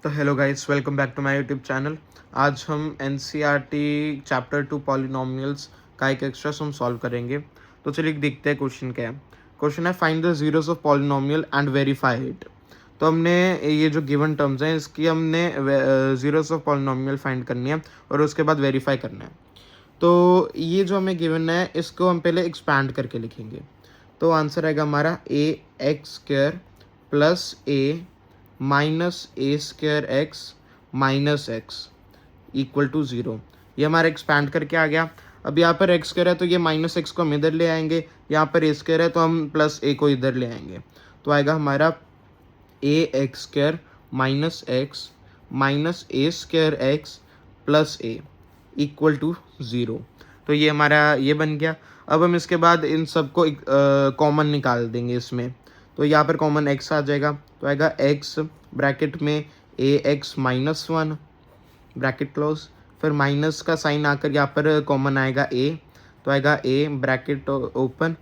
तो hello guys, welcome back to my YouTube channel. आज हम एनसीईआरटी चैप्टर 2 पॉलिनोमियल्स का एक एक्स्ट्रा सम सॉल्व करेंगे। तो चलिए देखते हैं क्वेश्चन क्या है। क्वेश्चन है find the zeros of polynomial and verify it. तो हमने ये जो गिवन टर्म्स हैं इसकी हमने जीरोस ऑफ पॉलिनोमियल फाइंड करनी है और उसके बाद वेरीफाई करना है। तो ये जो हमें गिवन है इसको हम पहले एक्सपैंड करके लिखेंगे। तो आंसर आएगा हमारा a x square plus a minus a square x minus x equal to zero. ये हमारा एक्सपैंड करके आ गया। अब यहाँ पर एक्स स्क्वायर है तो ये माइनस एक्स को हम इधर ले आएंगे, यहाँ पर ए स्क्वायर है तो हम प्लस ए को इधर ले आएंगे। तो आएगा हमारा a x square minus a square x plus a equal to zero. तो ये हमारा ये बन गया। अब हम इसके बाद इन सबको कॉमन निकाल देंगे इसमें। तो यहाँ पर कॉमन एक्स आ जाएगा तो आएगा एक्स ब्रैकेट में a x minus one bracket close, फिर माइनस का साइन आकर यहाँ पर कॉमन आएगा ए, तो आएगा ए ब्रैकेट ओपन,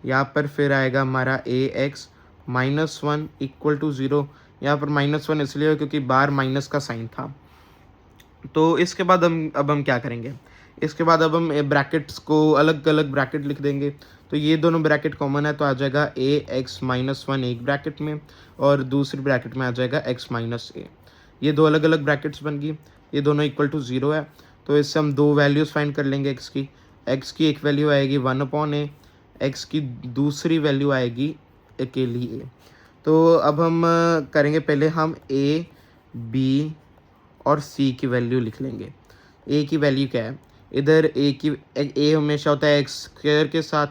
यहाँ पर फिर आएगा हमारा a x minus one equal to zero. यहाँ पर माइनस वन इसलिए क्योंकि बाहर माइनस का साइन था। तो इसके बाद हम क्या करेंगे, इसके बाद अब हम ब्रैकेट्स को अलग अलग ब्रैकेट लिख देंगे। तो ये दोनों ब्रैकेट कॉमन है तो आ जाएगा ए एक्स माइनस वन एक ब्रैकेट में और दूसरी ब्रैकेट में आ जाएगा एक्स माइनस ए। ये दो अलग अलग ब्रैकेट्स बन गई, ये दोनों इक्वल टू ज़ीरो है। तो इससे हम दो वैल्यूज़ फाइंड कर लेंगे एक्स की एक वैल्यू आएगी वन अपॉन ए, एक्स की दूसरी वैल्यू आएगी अकेली ए। तो अब हम करेंगे, पहले हम ए बी और सी की वैल्यू लिख लेंगे। ए की वैल्यू क्या है, इधर ए हमेशा होता है एक्स स्क्वायर के साथ,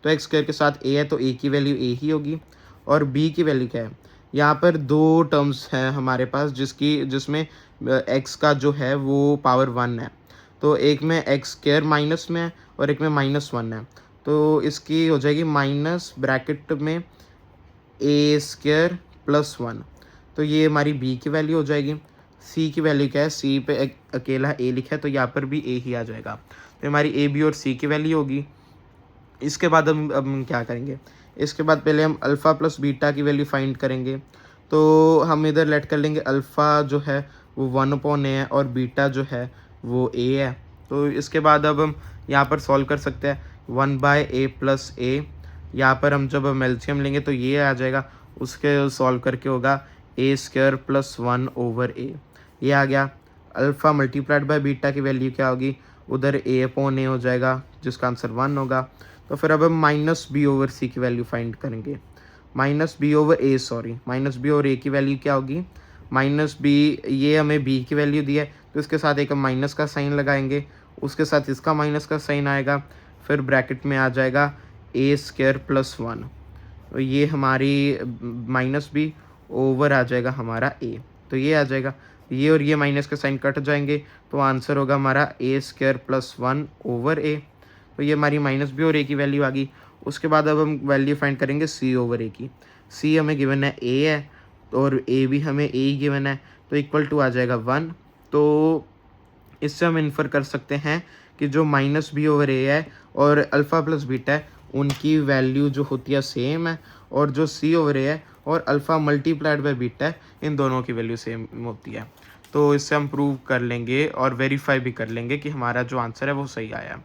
तो एक्स स्क्वायर के साथ ए है तो ए की वैल्यू ए ही होगी। और बी की वैल्यू क्या है, यहाँ पर दो टर्म्स हैं हमारे पास जिसमें एक्स का जो है वो पावर वन है। तो एक में एक्स स्क्वायर माइनस में है और एक में माइनस वन है। तो इसकी हो जाएगी माइनस ब्रैकेट में ए स्क्वायर प्लस वन। तो ये हमारी बी की वैल्यू हो जाएगी। सी की वैल्यू क्या है, सी पे अकेला ए लिखा है तो यहाँ पर भी ए ही आ जाएगा। तो हमारी ए बी और सी की वैल्यू होगी। इसके बाद हम क्या करेंगे, इसके बाद पहले हम अल्फ़ा प्लस बीटा की वैल्यू फाइंड करेंगे। तो हम इधर लेट कर लेंगे अल्फ़ा जो है वो वन अपॉन ए है और बीटा जो है वो ए है। तो इसके बाद अब हम यहाँ पर सॉल्व कर सकते हैं, वन बाय ए प्लस ए। यहाँ पर हम जब हम एलसीएम लेंगे तो ये आ जाएगा, उसके सॉल्व करके होगा ए स्क्वायर प्लस वन ओवर ए। ये आ गया। अल्फ़ा मल्टीप्लाइड बाय बीटा की वैल्यू क्या होगी, उधर ए अपॉन ए हो जाएगा जिसका आंसर वन होगा। तो फिर अब हम माइनस बी ओवर सी की वैल्यू फाइंड करेंगे, माइनस बी ओवर ए की वैल्यू क्या होगी, माइनस बी, ये हमें बी की वैल्यू दी है तो इसके साथ एक हम माइनस का साइन लगाएंगे, उसके साथ इसका माइनस का साइन आएगा, फिर ब्रैकेट में आ जाएगा ए स्क्वायर प्लस वन। तो ये हमारी माइनस बी ओवर आ जाएगा हमारा ए। तो ये आ जाएगा, ये और ये माइनस का साइन कट जाएंगे तो आंसर होगा हमारा ए स्क्वायर प्लस वन ओवर ए। तो ये हमारी माइनस बी और ए की वैल्यू आ गई। उसके बाद अब हम वैल्यू फाइंड करेंगे सी ओवर ए की। सी हमें गिवन है ए है और ए भी हमें ए ही गिवन है तो इक्वल टू आ जाएगा वन। तो इससे हम इन्फर कर सकते हैं कि जो माइनस बी ओवर ए है और अल्फ़ा प्लस बीटा है उनकी वैल्यू जो होती है सेम है, और जो सी ओवर ए है और अल्फ़ा मल्टीप्लाइड बाय बीटा है इन दोनों की वैल्यू सेम होती है। तो इससे हम प्रूव कर लेंगे और वेरीफाई भी कर लेंगे कि हमारा जो आंसर है वो सही आया।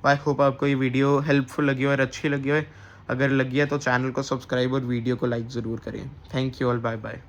आई होप आपको ये वीडियो हेल्पफुल लगी हो और अच्छी लगी हो। अगर लगी है तो चैनल को सब्सक्राइब और वीडियो को लाइक ज़रूर करें। Thank you all, bye bye.